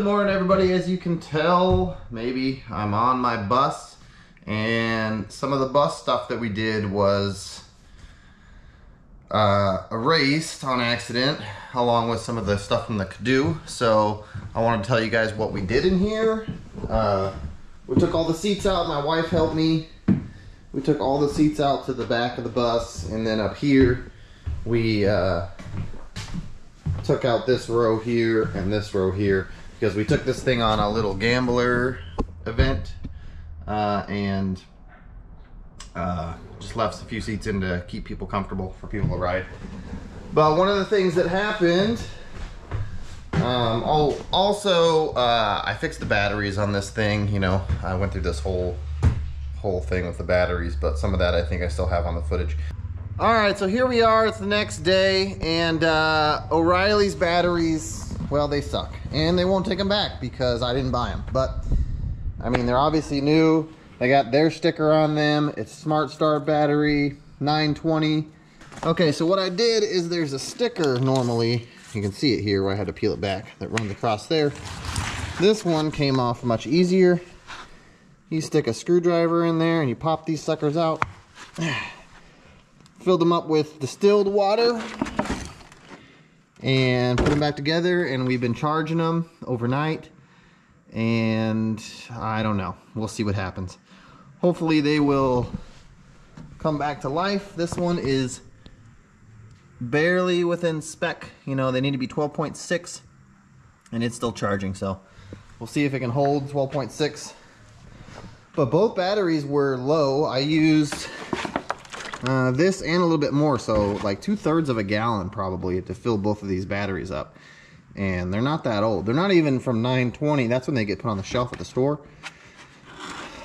morning, everybody. As you can tell, maybe I'm on my bus, and some of the bus stuff that we did was erased on accident, along with some of the stuff from the Kadoo. So I want to tell you guys what we did in here. We took all the seats out. My wife helped me. We took all the seats out to the back of the bus, and then up here we took out this row here and this row here, because we took this thing on a little gambler event and just left a few seats in to keep people comfortable for people to ride. But one of the things that happened, I fixed the batteries on this thing. You know, I went through this whole thing with the batteries, but some of that I think I still have on the footage. All right, so here we are. It's the next day, and O'Reilly's batteries, well, they suck, and they won't take them back because I didn't buy them. But I mean, they're obviously new. They got their sticker on them. It's Smart Start battery, 920. Okay, so what I did is there's a sticker normally, you can see it here where I had to peel it back, that runs across there. This one came off much easier. You stick a screwdriver in there and you pop these suckers out. Filled them up with distilled water and put them back together, and we've been charging them overnight, and I don't know, we'll see what happens. Hopefully they will come back to life. This one is barely within spec. You know, they need to be 12.6 and it's still charging, so we'll see if it can hold 12.6. But both batteries were low. I used this and a little bit more, so like 2/3 of a gallon probably to fill both of these batteries up. And they're not that old. They're not even from 920. That's when they get put on the shelf at the store.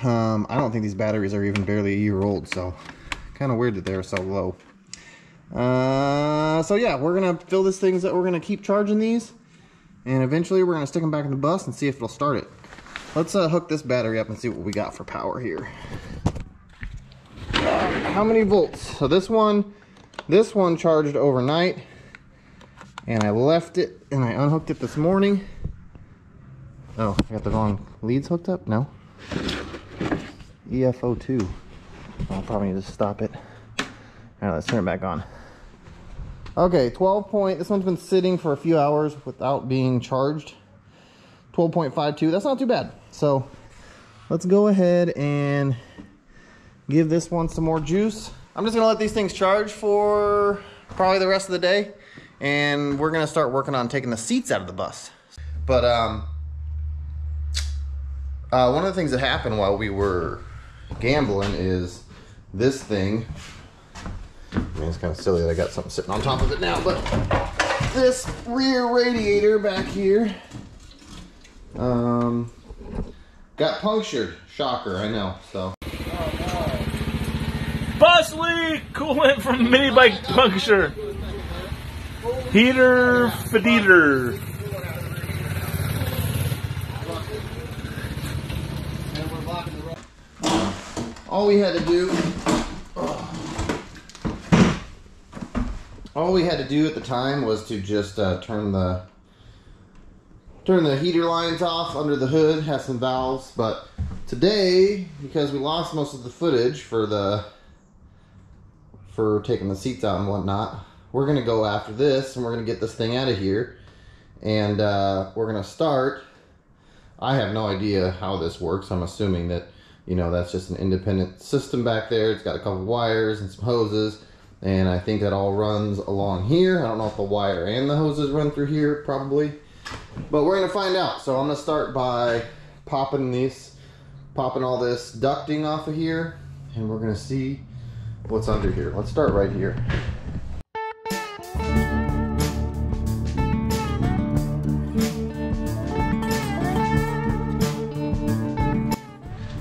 I don't think these batteries are even barely a year old, so kind of weird that they're so low. So yeah, we're gonna fill this things up. We're gonna keep charging these, and eventually we're gonna stick them back in the bus and see if it'll start it. Let's hook this battery up and see what we got for power here. How many volts? So this one charged overnight, and I left it and I unhooked it this morning. Oh, I got the wrong leads hooked up? No. EFO2. I'll probably need to stop it. All right, let's turn it back on. Okay, 12 point, this one's been sitting for a few hours without being charged. 12.52, that's not too bad. So let's go ahead and give this one some more juice. I'm just gonna let these things charge for probably the rest of the day, and we're gonna start working on taking the seats out of the bus. But one of the things that happened while we were gambling is this thing. I mean, it's kind of silly that I got something sitting on top of it now, but this rear radiator back here got punctured. Shocker, I know. So bus leak, coolant from mini bike puncture. Heater Fadeater. All we had to do at the time was to just turn the heater lines off under the hood, have some valves. But today, because we lost most of the footage for taking the seats out and whatnot, we're gonna go after this and we're gonna get this thing out of here, and we're gonna start. I have no idea how this works. I'm assuming that, you know, that's just an independent system back there. It's got a couple wires and some hoses, and I think that all runs along here. I don't know if the wire and the hoses run through here, probably, but we're gonna find out. So I'm gonna start by popping all this ducting off of here, and we're gonna see what's under here. Let's start right here.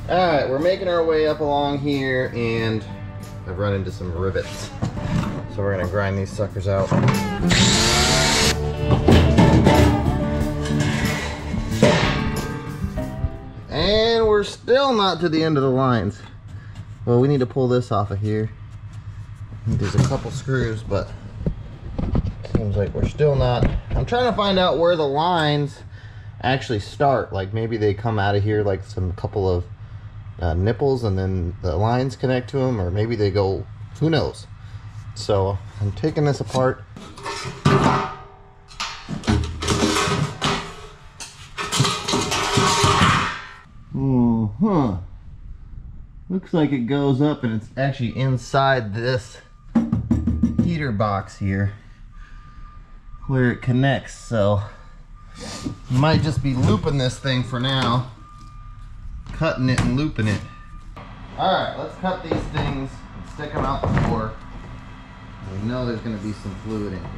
Alright, we're making our way up along here, and I've run into some rivets. So we're gonna grind these suckers out. And we're still not to the end of the lines. Well, we need to pull this off of here. There's a couple screws, but seems like we're still not. I'm trying to find out where the lines actually start. Like maybe they come out of here like some couple of nipples and then the lines connect to them, or maybe they go, who knows. So I'm taking this apart. Looks like it goes up and it's actually inside this heater box here where it connects. So you might just be looping this thing for now, cutting it and looping it. All right, let's cut these things and stick them out the door. We know there's going to be some fluid in here.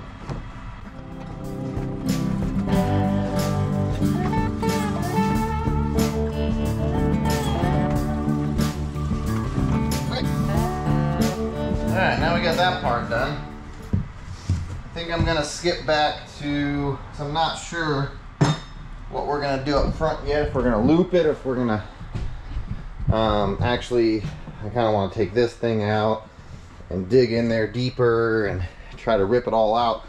Alright, now we got that part done. I think I'm going to skip back to, so I'm not sure what we're going to do up front yet, if we're going to loop it or if we're going to actually, I kind of want to take this thing out and dig in there deeper and try to rip it all out.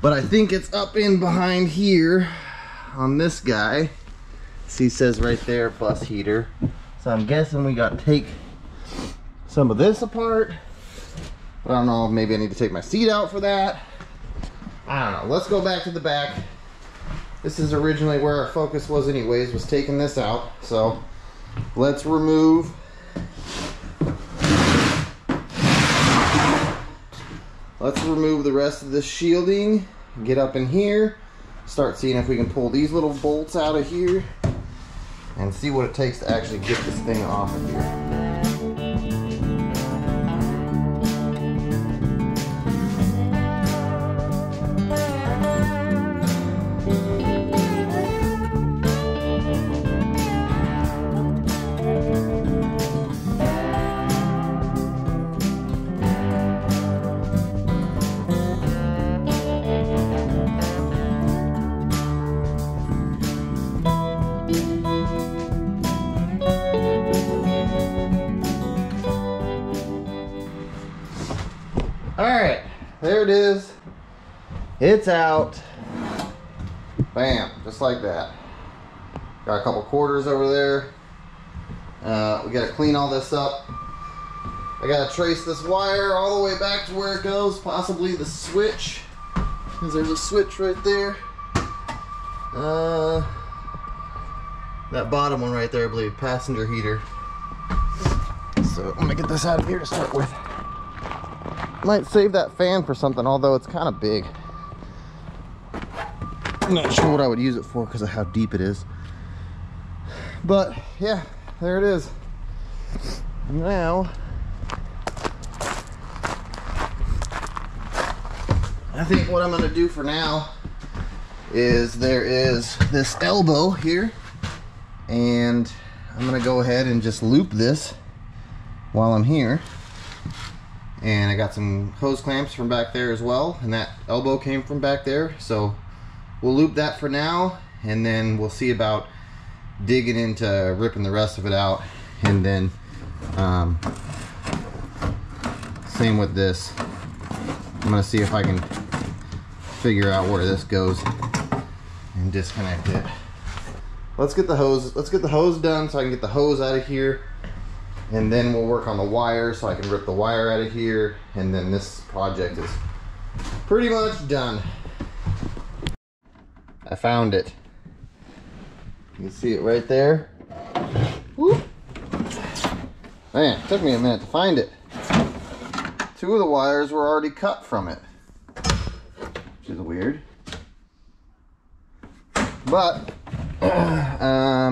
But I think it's up in behind here on this guy. See, it says right there, bus heater. So I'm guessing we got to take some of this apart. But I don't know, maybe I need to take my seat out for that. I don't know. Let's go back to the back. This is originally where our focus was anyways, was taking this out. So let's remove the rest of this shielding, get up in here, start seeing if we can pull these little bolts out of here and see what it takes to actually get this thing off of here. Alright, there it is. It's out. Bam, just like that. Got a couple quarters over there. We gotta clean all this up. I gotta trace this wire all the way back to where it goes, possibly the switch, because there's a switch right there. That bottom one right there, I believe, passenger heater. So I'm gonna get this out of here to start with. Might save that fan for something, although it's kind of big. I'm not sure what I would use it for because of how deep it is. But yeah, there it is. Now, I think what I'm going to do for now is there is this elbow here, and I'm going to go ahead and just loop this while I'm here. And I got some hose clamps from back there as well, and that elbow came from back there, so we'll loop that for now, and then we'll see about digging into ripping the rest of it out. And then same with this. I'm gonna see if I can figure out where this goes and disconnect it. Let's get the hose done so I can get the hose out of here. And then we'll work on the wire so I can rip the wire out of here, and then this project is pretty much done. I found it. You can see it right there. Whoop. Man, it took me a minute to find it. Two of the wires were already cut from it, which is weird. But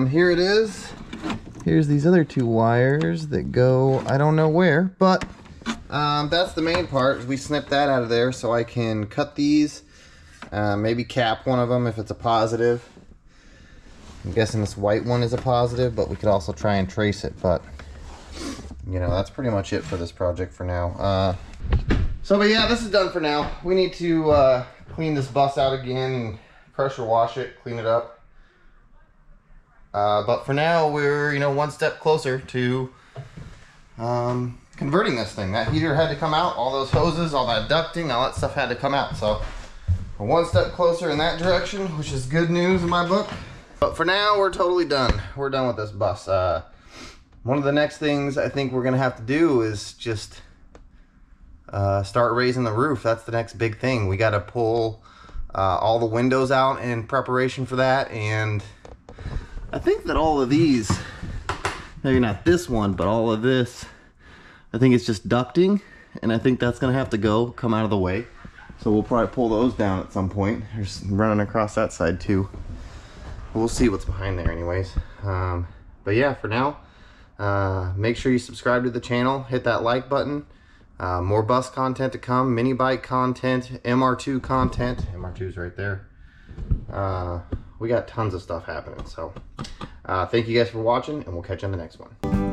here it is. Here's these other two wires that go, I don't know where, but that's the main part. We snip that out of there so I can cut these, maybe cap one of them if it's a positive. I'm guessing this white one is a positive, but we could also try and trace it. But, you know, that's pretty much it for this project for now. But yeah, this is done for now. We need to clean this bus out again, pressure wash it, clean it up. But for now, we're, you know, one step closer to converting this thing. That heater had to come out, all those hoses, all that ducting, all that stuff had to come out. So we're one step closer in that direction, which is good news in my book. But for now, we're totally done. We're done with this bus. One of the next things I think we're gonna have to do is just start raising the roof. That's the next big thing. We gotta pull all the windows out in preparation for that, and I think that all of these, maybe not this one, but all of this, I think it's just ducting, and I think that's gonna have to come out of the way. So we'll probably pull those down at some point. There's running across that side too. We'll see what's behind there anyways. But yeah, for now, make sure you subscribe to the channel, hit that like button. More bus content to come, mini bike content, MR2 content. MR2's right there. We got tons of stuff happening. So thank you guys for watching, and we'll catch you on the next one.